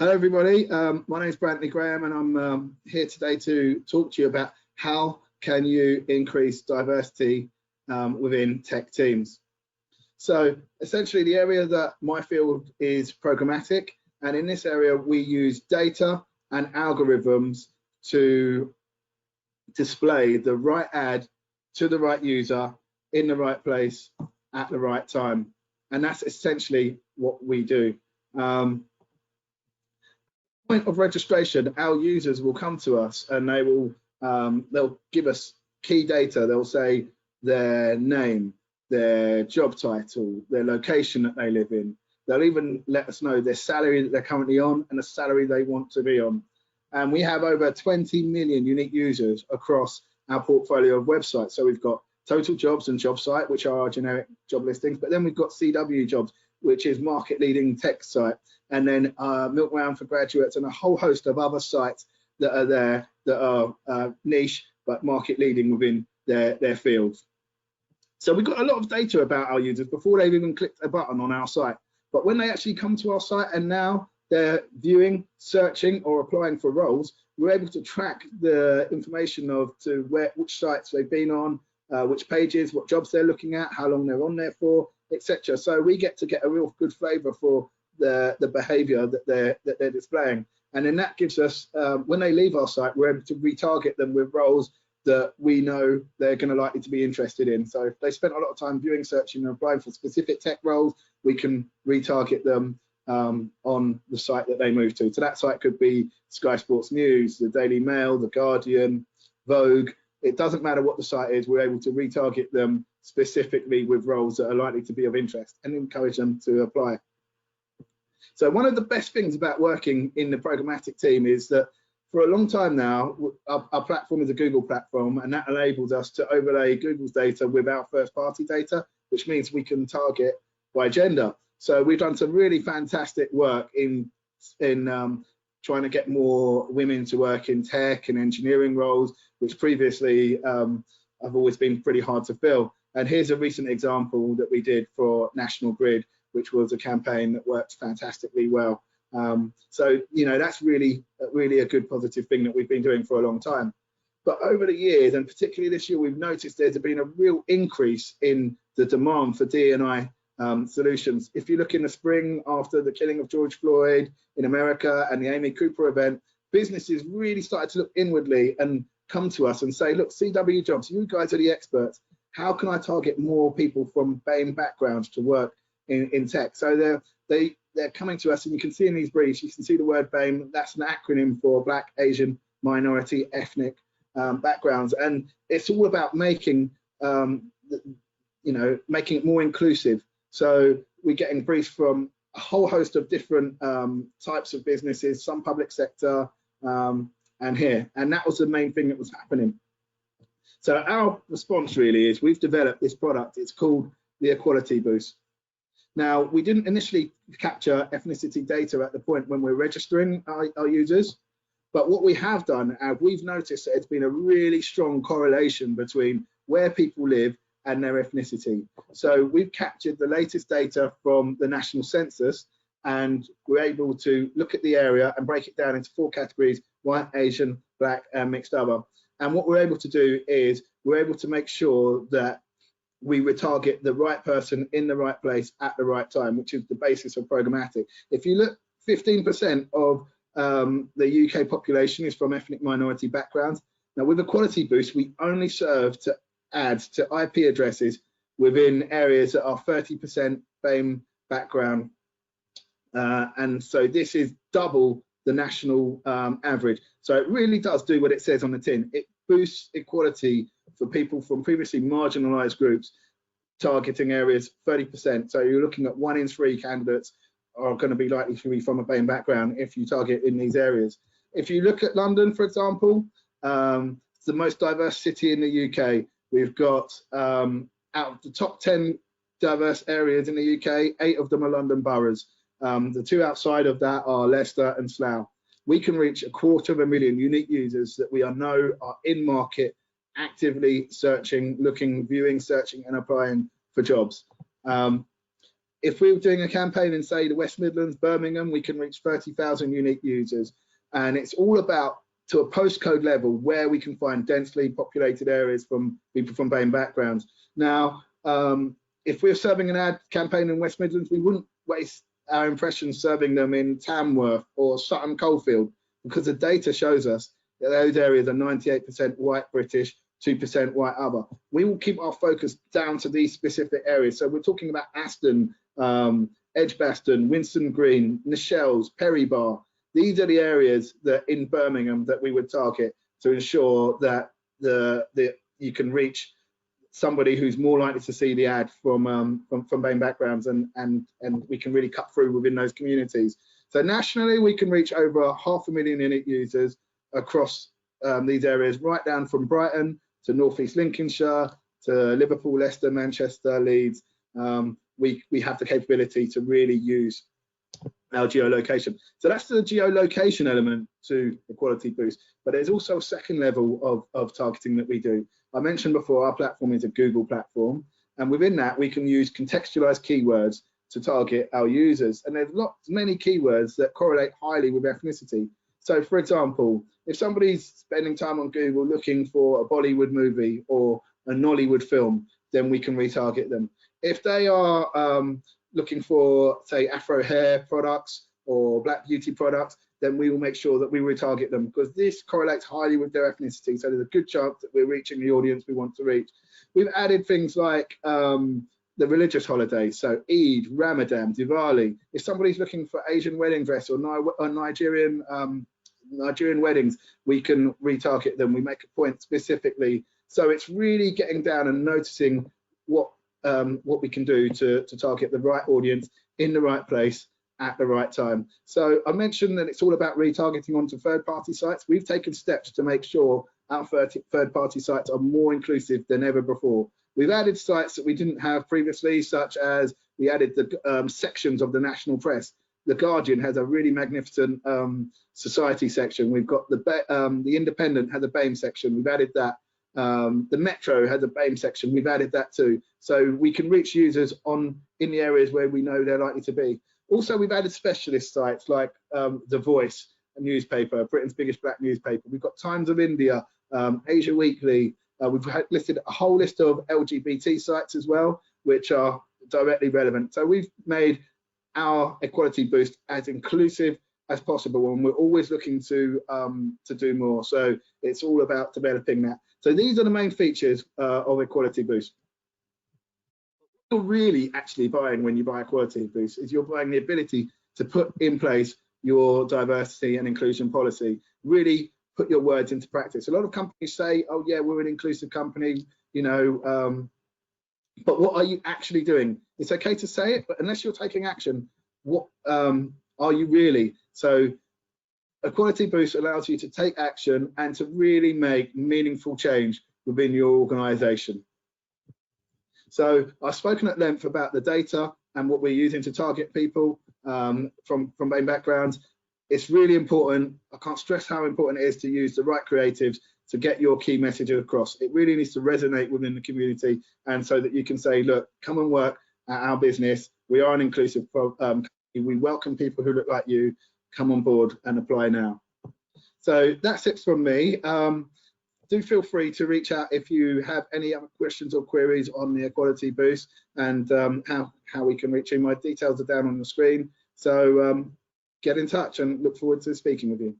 Hello everybody, my name is Brantley Graham and I'm here today to talk to you about how can you increase diversity within tech teams. So essentially the area that my field is programmatic, and in this area we use data and algorithms to display the right ad to the right user in the right place at the right time, and that's essentially what we do. Point of registration, our users will come to us and they will they'll give us key data. They'll say their name, their job title, their location that they live in. They'll even let us know their salary that they're currently on and the salary they want to be on. And we have over 20 million unique users across our portfolio of websites. So we've got Total Jobs and Job Site, which are our generic job listings, but then we've got CW Jobs, which is market leading tech site, and then Milk Round for graduates, and a whole host of other sites that are there that are niche but market leading within their fields. So we've got a lot of data about our users before they've even clicked a button on our site. But when they actually come to our site and now they're viewing, searching or applying for roles, we're able to track the information of which sites they've been on, which pages, what jobs they're looking at, how long they're on there for, etc. So we get a real good flavour for the behaviour that they're displaying, and then that gives us, when they leave our site, we're able to retarget them with roles that we know they're going to likely to be interested in. So if they spent a lot of time viewing, searching and applying for specific tech roles, we can retarget them on the site that they move to. So that site could be Sky Sports News, the Daily Mail, the Guardian, Vogue. It doesn't matter what the site is, we're able to retarget them specifically with roles that are likely to be of interest and encourage them to apply. So one of the best things about working in the programmatic team is that for a long time now, our platform is a Google platform, and that enables us to overlay Google's data with our first-party data, which means we can target by gender. So we've done some really fantastic work in trying to get more women to work in tech and engineering roles, which previously have always been pretty hard to fill. And here's a recent example that we did for National Grid, which was a campaign that worked fantastically well. So, you know, that's really a good positive thing that we've been doing for a long time. But over the years, and particularly this year, we've noticed there's been a real increase in the demand for D&I solutions. If you look in the spring after the killing of George Floyd in America and the Amy Cooper event, businesses really started to look inwardly and come to us and say, look, CW Jobs, you guys are the experts. How can I target more people from BAME backgrounds to work in tech? So they're coming to us, and you can see in these briefs, you can see the word BAME. That's an acronym for Black, Asian, Minority, Ethnic backgrounds, and it's all about making making it more inclusive. So we're getting briefs from a whole host of different types of businesses, some public sector, and that was the main thing that was happening. So our response really is we've developed this product. It's called the Equality Boost. Now, we didn't initially capture ethnicity data at the point when we're registering our users, but what we have done, we've noticed that it's been a really strong correlation between where people live and their ethnicity. So we've captured the latest data from the national census, and we're able to look at the area and break it down into 4 categories: white, Asian, black, and mixed other. And what we're able to do is we're able to make sure that we retarget the right person in the right place at the right time, which is the basis of programmatic. If you look, 15% of the UK population is from ethnic minority backgrounds. Now with Equality Boost, we only serve to add to IP addresses within areas that are 30% BAME background. And so this is double the national average. So it really does do what it says on the tin. It boosts equality for people from previously marginalized groups, targeting areas 30%. So you're looking at 1 in 3 candidates are going to be likely to be from a BAME background if you target in these areas. If you look at London, for example, it's the most diverse city in the UK. We've got out of the top 10 diverse areas in the UK, 8 of them are London boroughs. The 2 outside of that are Leicester and Slough. We can reach 250,000 unique users that we know are in market, actively searching, looking, viewing, searching and applying for jobs. if we were doing a campaign in, say, the West Midlands, Birmingham, we can reach 30,000 unique users. And it's all about, to a postcode level, where we can find densely populated areas from people from BAME backgrounds. Now, if we're serving an ad campaign in West Midlands, we wouldn't waste our impressions serving them in Tamworth or Sutton Coldfield, because the data shows us that those areas are 98% white British, 2% white other. We will keep our focus down to these specific areas. So we're talking about Aston, Edgbaston, Winston Green, Nichells, Perry Bar. These are the areas that in Birmingham that we would target to ensure that you can reach somebody who's more likely to see the ad from BAME backgrounds, and we can really cut through within those communities. So nationally, we can reach over 500,000 unique users across these areas, right down from Brighton to North East Lincolnshire to Liverpool, Leicester, Manchester, Leeds. We have the capability to really use our geolocation. So that's the geolocation element to the quality boost. But there's also a second level of targeting that we do. I mentioned before, our platform is a Google platform, and within that we can use contextualized keywords to target our users. And there's many keywords that correlate highly with ethnicity. So for example, if somebody's spending time on Google looking for a Bollywood movie or a Nollywood film, then we can retarget them. If they are looking for, say, Afro hair products or black beauty products, then we will make sure that we retarget them, because this correlates highly with their ethnicity. So there's a good chance that we're reaching the audience we want to reach. We've added things like the religious holidays, so Eid, Ramadan, Diwali. If somebody's looking for Asian wedding dress or Nigerian weddings, we can retarget them. We make a point specifically. So it's really getting down and noticing what we can do to target the right audience in the right place at the right time. So I mentioned that it's all about retargeting onto third-party sites. We've taken steps to make sure our third-party sites are more inclusive than ever before. We've added sites that we didn't have previously, such as we added the sections of the national press. The Guardian has a really magnificent society section. We've got the Independent has a BAME section. We've added that. The Metro has a BAME section. We've added that too. So we can reach users in the areas where we know they're likely to be. Also, we've added specialist sites like The Voice, a newspaper, Britain's biggest black newspaper. We've got Times of India, Asia Weekly. We've listed a whole list of LGBT sites as well, which are directly relevant. So we've made our equality boost as inclusive as possible, and we're always looking to do more. So it's all about developing that. So these are the main features of equality boost. What you're really actually buying when you buy equality boost is you're buying the ability to put in place your diversity and inclusion policy, really put your words into practice. A lot of companies say, oh yeah, we're an inclusive company, you know, but what are you actually doing? It's okay to say it, but unless you're taking action, what are you really? So equality boost allows you to take action and to really make meaningful change within your organization. So I've spoken at length about the data and what we're using to target people from BAME backgrounds. It's really important. I can't stress how important it is to use the right creatives to get your key message across. It really needs to resonate within the community, and so that you can say, look, come and work at our business. We are an inclusive company. We welcome people who look like you. Come on board and apply now. So that's it from me. Do feel free to reach out if you have any other questions or queries on the equality boost and how we can reach you. My details are down on the screen. So get in touch and look forward to speaking with you.